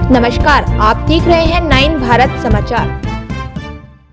नमस्कार, आप देख रहे हैं 9 भारत समाचार।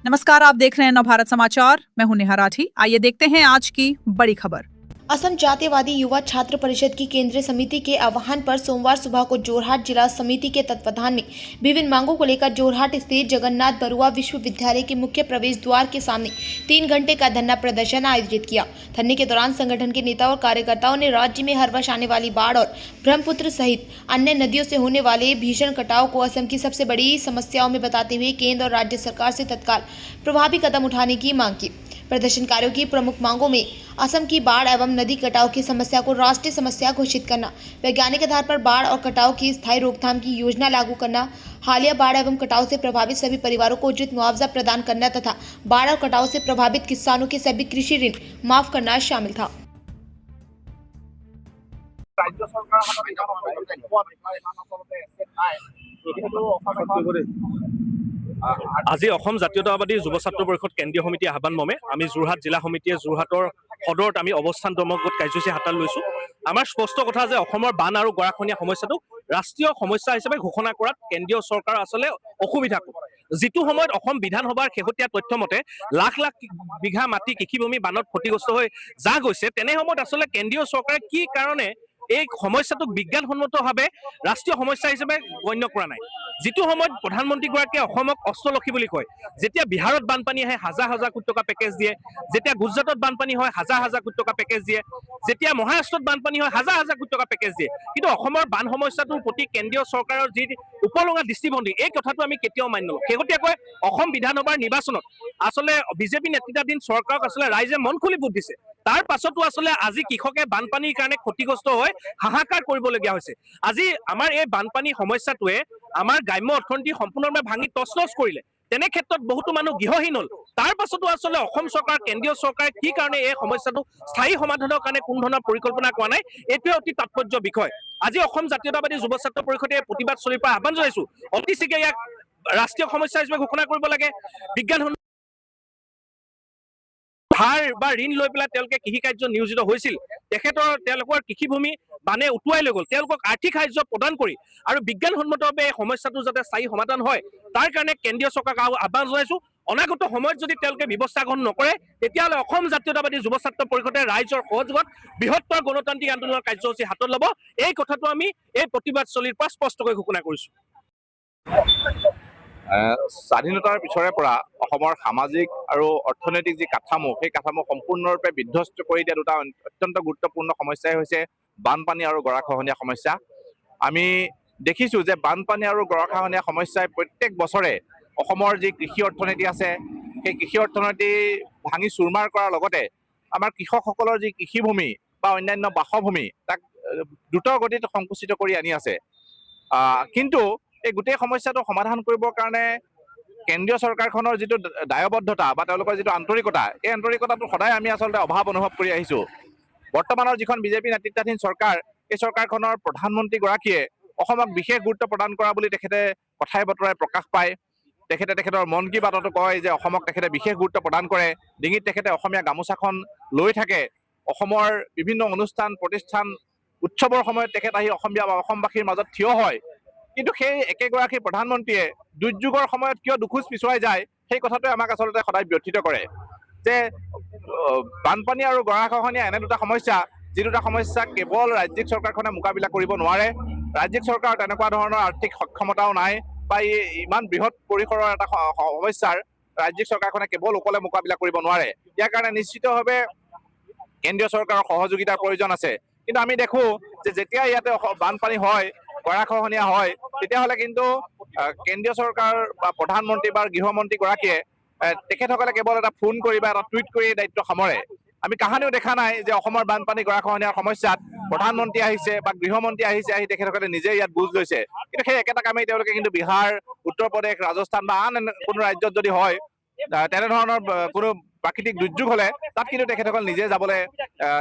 नमस्कार, आप देख रहे हैं नवभारत समाचार। मैं हूं नेहा राठी। आइए देखते हैं आज की बड़ी खबर। असम जातीयवादी युवा छात्र परिषद की केंद्रीय समिति के आह्वान पर सोमवार सुबह को जोरहाट जिला समिति के तत्वाधान में विभिन्न मांगों को लेकर जोरहाट स्थित जगन्नाथ बरुआ विश्वविद्यालय के मुख्य प्रवेश द्वार के सामने 3 घंटे का धरना प्रदर्शन आयोजित किया। धरने के दौरान संगठन के नेता और कार्यकर्ताओं ने राज्य में हर वर्ष आने वाली बाढ़ और ब्रह्मपुत्र सहित अन्य नदियों से होने वाले भीषण कटाव को असम की सबसे बड़ी समस्याओं में बताते हुए केंद्र और राज्य सरकार से तत्काल प्रभावी कदम उठाने की मांग की। प्रदर्शनकारियों की प्रमुख मांगों में असम की बाढ़ एवं नदी कटाव की समस्या को राष्ट्रीय समस्या घोषित करना, वैज्ञानिक आधार पर बाढ़ और कटाव की स्थायी रोकथाम की योजना लागू करना, हालिया बाढ़ एवं कटाव से प्रभावित सभी परिवारों को उचित मुआवजा प्रदान करना तथा बाढ़ और कटाव से प्रभावित किसानों के सभी कृषि ऋण माफ करना शामिल था। আজি অসম জাতীয়তাবাদী যুৱ ছাত্ৰ পৰিষদ কেন্দ্ৰীয় সমিতি আহ্বান মৰ্মে আমি যোৰহাট জিলা সমিতিয়ে যোৰহাটৰ সদৰত আমি অৱস্থান ধৰ্মঘট কাৰ্যসূচী হাতত লৈছোঁ। আমাৰ স্পষ্ট কথা যে অসমৰ বান আৰু গৰাখহনীয়া সমস্যাটো ৰাষ্ট্ৰীয় সমস্যা হিচাপে ঘোষণা কৰাত কেন্দ্ৰীয় চৰকাৰ আচলতে অসুবিধা কৰে। যিটো সময়ত অসম বিধানসভাৰ শেহতীয়া তথ্য মতে লাখ লাখ বিঘা মাটি কৃষিভূমি বানত ক্ষতিগ্ৰস্ত হৈ যা গৈছে, তেনে সময়ত আচলতে কেন্দ্ৰীয় চৰকাৰে কি কাৰণে এই সমস্যাটোক বিজ্ঞানসন্মতভাৱে ৰাষ্ট্ৰীয় সমস্যা হিচাপে গণ্য কৰা নাই। যিটো সময়ত প্ৰধানমন্ত্ৰীগৰাকীয়ে অসমক অষ্টলক্ষী বুলি কয়, যেতিয়া বিহাৰত বানপানী আহে হাজাৰ হাজাৰ কোটি টকা পেকেজ দিয়ে, যেতিয়া গুজৰাটত বানপানী হয় হাজাৰ হাজাৰ কোটি টকা পেকেজ দিয়ে, যেতিয়া মহাৰাষ্ট্ৰত বানপানী হয় হাজাৰ হাজাৰ কোটি টকা পেকেজ দিয়ে, কিন্তু অসমৰ বান সমস্যাটোৰ প্ৰতি কেন্দ্ৰীয় চৰকাৰৰ যি উপলঙা দৃষ্টিভংগী, এই কথাটো আমি কেতিয়াও মানি নলওঁ। শেহতীয়াকৈ অসম বিধানসভাৰ নিৰ্বাচনত আচলতে বিজেপি নেতৃত্বাধীন চৰকাৰক আচলতে ৰাইজে মন খুলি ভোট দিছে। তাৰ পাছতো আচলতে আজি কৃষকে বানপানীৰ কাৰণে ক্ষতিগ্ৰস্ত হৈ হাহাকাৰ কৰিবলগীয়া হৈছে। আজি আমাৰ এই বানপানী সমস্যাটোৱে আমাৰ গ্ৰাম্য অৰ্থনীতি সম্পূৰ্ণভাৱে ভাঙি তছনছ কৰিলে। তেনে ক্ষেত্ৰত বহুতো মানুহ গৃহহীন হ'ল। তাৰ পাছতো আচলতে অসম চৰকাৰ কেন্দ্ৰীয় চৰকাৰে কি কাৰণে এই সমস্যাটো স্থায়ী সমাধানৰ কাৰণে কোনো ধৰণৰ পৰিকল্পনা কৰা নাই, এইটোৱে অতি তাৎপৰ্য বিষয়। আজি অসম জাতীয়তাবাদী যুৱ ছাত্ৰ পৰিষদে প্ৰতিবাদ চলিৰ পৰা আহ্বান জনাইছোঁ, অতি শীঘ্ৰে ইয়াক ৰাষ্ট্ৰীয় সমস্যা হিচাপে ঘোষণা কৰিব লাগে। বিজ্ঞান ধাৰ বা ঋণ লৈ পেলাই তেওঁলোকে কৃষি কাৰ্য নিয়োজিত হৈছিল, তেওঁলোকৰ কৃষিভূমি বানে উটুৱাই লৈ গ'ল। তেওঁলোকক আৰ্থিক সাহায্য প্ৰদান কৰি আৰু বিজ্ঞানসন্মতভাৱে এই সমস্যাটো যাতে স্থায়ী সমাধান হয়, তাৰ কাৰণে কেন্দ্ৰীয় চৰকাৰক আহ্বান জনাইছোঁ। অনাগত সময়ত যদি তেওঁলোকে ব্যৱস্থা গ্ৰহণ নকৰে, তেতিয়াহ'লে অসম জাতীয়তাবাদী যুৱ ছাত্ৰ পৰিষদে ৰাইজৰ সহযোগত বৃহত্তৰ গণতান্ত্ৰিক আন্দোলনৰ কাৰ্যসূচী হাতত ল'ব। এই কথাটো আমি এই প্ৰতিবাদ চলিৰ পৰা স্পষ্টকৈ ঘোষণা কৰিছোঁ। স্বাধীনতাৰ পিছৰে পৰা অসমৰ সামাজিক আৰু অৰ্থনৈতিক যি কাঠামো, সেই কাঠামো সম্পূৰ্ণৰূপে বিধ্বস্ত কৰি দিয়া দুটা অত্যন্ত গুৰুত্বপূৰ্ণ সমস্যাই হৈছে বানপানী আৰু গৰাখহনীয়া সমস্যা। আমি দেখিছোঁ যে বানপানী আৰু গৰাখহনীয়া সমস্যাই প্ৰত্যেক বছৰে অসমৰ যি কৃষি অৰ্থনীতি আছে, সেই কৃষি অৰ্থনীতি ভাঙি চুৰমাৰ কৰাৰ লগতে আমাৰ কৃষকসকলৰ যি কৃষিভূমি বা অন্যান্য বাসভূমি তাক দ্ৰুত গতিত সংকুচিত কৰি আনি আছে। কিন্তু এই গোটেই সমস্যাটো সমাধান কৰিবৰ কাৰণে কেন্দ্ৰীয় চৰকাৰখনৰ যিটো দায়বদ্ধতা বা তেওঁলোকৰ যিটো আন্তৰিকতা, এই আন্তৰিকতাটো সদায় আমি আচলতে অভাৱ অনুভৱ কৰি আহিছোঁ। বৰ্তমানৰ যিখন বিজেপি নেতৃত্বাধীন চৰকাৰ, এই চৰকাৰখনৰ প্ৰধানমন্ত্ৰীগৰাকীয়ে অসমক বিশেষ গুৰুত্ব প্ৰদান কৰা বুলি তেখেতে কথাই বতৰাই প্ৰকাশ পায়। তেখেতৰ মন কী বাততো কয় যে অসমক তেখেতে বিশেষ গুৰুত্ব প্ৰদান কৰে। ডিঙিত তেখেতে অসমীয়া গামোচাখন লৈ থাকে। অসমৰ বিভিন্ন অনুষ্ঠান প্ৰতিষ্ঠান উৎসৱৰ সময়ত তেখেত আহি অসমবাসীৰ মাজত থিয় হয়। কিন্তু সেই একেগৰাকী প্ৰধানমন্ত্ৰীয়ে দুৰ্যোগৰ সময়ত কিয় দুখোজ পিছুৱাই যায়, সেই কথাটোৱে আমাক আচলতে সদায় ব্যথিত কৰে। যে বানপানী আৰু গৰাখহনীয়া এনে দুটা সমস্যা, যি দুটা সমস্যা কেৱল ৰাজ্যিক চৰকাৰখনে মোকাবিলা কৰিব নোৱাৰে। ৰাজ্যিক চৰকাৰৰ তেনেকুৱা ধৰণৰ আৰ্থিক সক্ষমতাও নাই বা ইমান বৃহৎ পৰিসৰৰ এটা সমস্যাৰ ৰাজ্যিক চৰকাৰখনে কেৱল অকলে মোকাবিলা কৰিব নোৱাৰে। ইয়াৰ কাৰণে নিশ্চিতভাৱে কেন্দ্ৰীয় চৰকাৰৰ সহযোগিতাৰ প্ৰয়োজন আছে। কিন্তু আমি দেখোঁ যে যেতিয়া ইয়াতে বানপানী হয়, গৰাখহনীয়া হয়, তেতিয়াহ'লে কিন্তু কেন্দ্ৰীয় চৰকাৰ বা প্ৰধানমন্ত্ৰী বা গৃহমন্ত্ৰীগৰাকীয়ে তেখেতসকলে কেৱল এটা ফোন কৰি বা এটা টুইট কৰি দায়িত্ব সামৰে। আমি কাহানিও দেখা নাই যে অসমৰ বানপানী গৰাখহনীয়াৰ সমস্যাত প্ৰধানমন্ত্ৰী আহিছে বা গৃহমন্ত্ৰী আহিছে, আহি তেখেতসকলে নিজে ইয়াত বুজ লৈছে। কিন্তু সেই একেটা কামেই তেওঁলোকে কিন্তু বিহাৰ, উত্তৰ প্ৰদেশ, ৰাজস্থান বা আন কোনো ৰাজ্যত যদি হয়, তেনেধৰণৰ কোনো প্ৰাকৃতিক দুৰ্যোগ হ'লে তাত কিন্তু তেখেতসকল নিজে যাবলৈ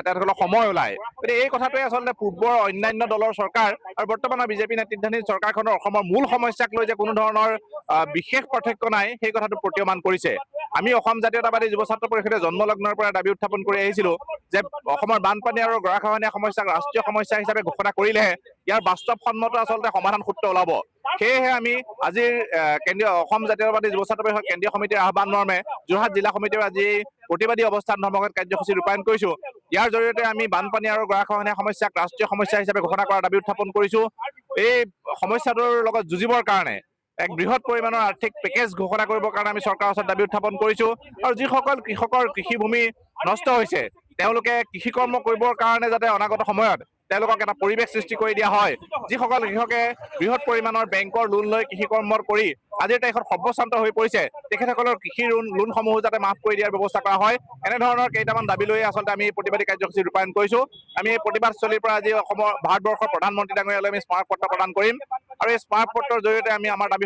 তেখেতসকলৰ সময় ওলায়। গতিকে এই কথাটোৱে আচলতে পূৰ্বৰ অন্যান্য দলৰ চৰকাৰ আৰু বৰ্তমানৰ বিজেপি নেতৃত্বাধীন চৰকাৰখনৰ অসমৰ মূল সমস্যাক লৈ যে কোনো ধৰণৰ বিশেষ পাৰ্থক্য নাই, সেই কথাটো প্ৰতীয়মান কৰিছে। আমি অসম জাতীয়তাবাদী যুৱ ছাত্ৰ পৰিষদে জন্মলগ্নৰ পৰা দাবী উত্থাপন কৰি আহিছিলোঁ যে অসমৰ বানপানী আৰু গৰাখহনীয়া সমস্যাক ৰাষ্ট্ৰীয় সমস্যা হিচাপে ঘোষণা কৰিলেহে ইয়াৰ বাস্তৱসন্মত আচলতে সমাধান সূত্ৰ ওলাব। সেয়েহে আমি আজিৰ কেন্দ্ৰীয় অসম জাতীয়তাবাদী যুৱ ছাত্ৰ পৰিষদ কেন্দ্ৰীয় সমিতিৰ আহ্বান মৰ্মে যোৰহাট জিলা সমিতিৰ আজি প্ৰতিবাদী অৱস্থান ধৰ্মঘট কাৰ্যসূচী ৰূপায়ণ কৰিছো। ইয়াৰ জৰিয়তে আমি বানপানী আৰু গৰাখহনীয়া সমস্যাক ৰাষ্ট্ৰীয় সমস্যা হিচাপে ঘোষণা কৰাৰ দাবী উত্থাপন কৰিছো। এই সমস্যাটোৰ লগত যুঁজিবৰ কাৰণে এক বৃহৎ পৰিমাণৰ আৰ্থিক পেকেজ ঘোষণা কৰিবৰ কাৰণে আমি চৰকাৰৰ ওচৰত দাবী উত্থাপন কৰিছো। আৰু যিসকল কৃষকৰ কৃষিভূমি নষ্ট হৈছে তেওঁলোকে কৃষি কৰ্ম কৰিবৰ কাৰণে যাতে অনাগত সময়ত তেওঁলোকক এটা পৰিৱেশ সৃষ্টি কৰি দিয়া হয়। যিসকল কৃষকে বৃহৎ পৰিমাণৰ বেংকৰ লোন লৈ কৃষি কৰ্ম কৰি আজিৰ তাৰিখত সৰ্বশ্ৰান্ত হৈ পৰিছে তেখেতসকলৰ কৃষি লোনসমূহ যাতে মাফ কৰি দিয়াৰ ব্যৱস্থা কৰা হয়। এনেধৰণৰ কেইটামান দাবী লৈ আচলতে আমি প্ৰতিবাদী কাৰ্যসূচী ৰূপায়ণ কৰিছো। আমি এই প্ৰতিবাদস্থলীৰ পৰা আজি অসমৰ ভাৰতবৰ্ষৰ প্ৰধানমন্ত্ৰী ডাঙৰীয়ালৈ আমি স্মাৰক পত্ৰ প্ৰদান কৰিম আৰু এই স্মাৰক পত্ৰৰ জৰিয়তে আমি আমাৰ দাবী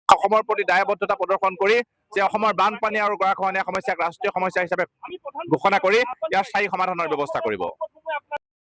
অসমৰ প্ৰতি দায়বদ্ধতা প্ৰদৰ্শন কৰি যে অসমৰ বানপানী আৰু গৰাখহনীয়া সমস্যাক ৰাষ্ট্ৰীয় সমস্যা হিচাপে ঘোষণা কৰি ইয়াৰ স্থায়ী সমাধানৰ ব্যৱস্থা কৰিব।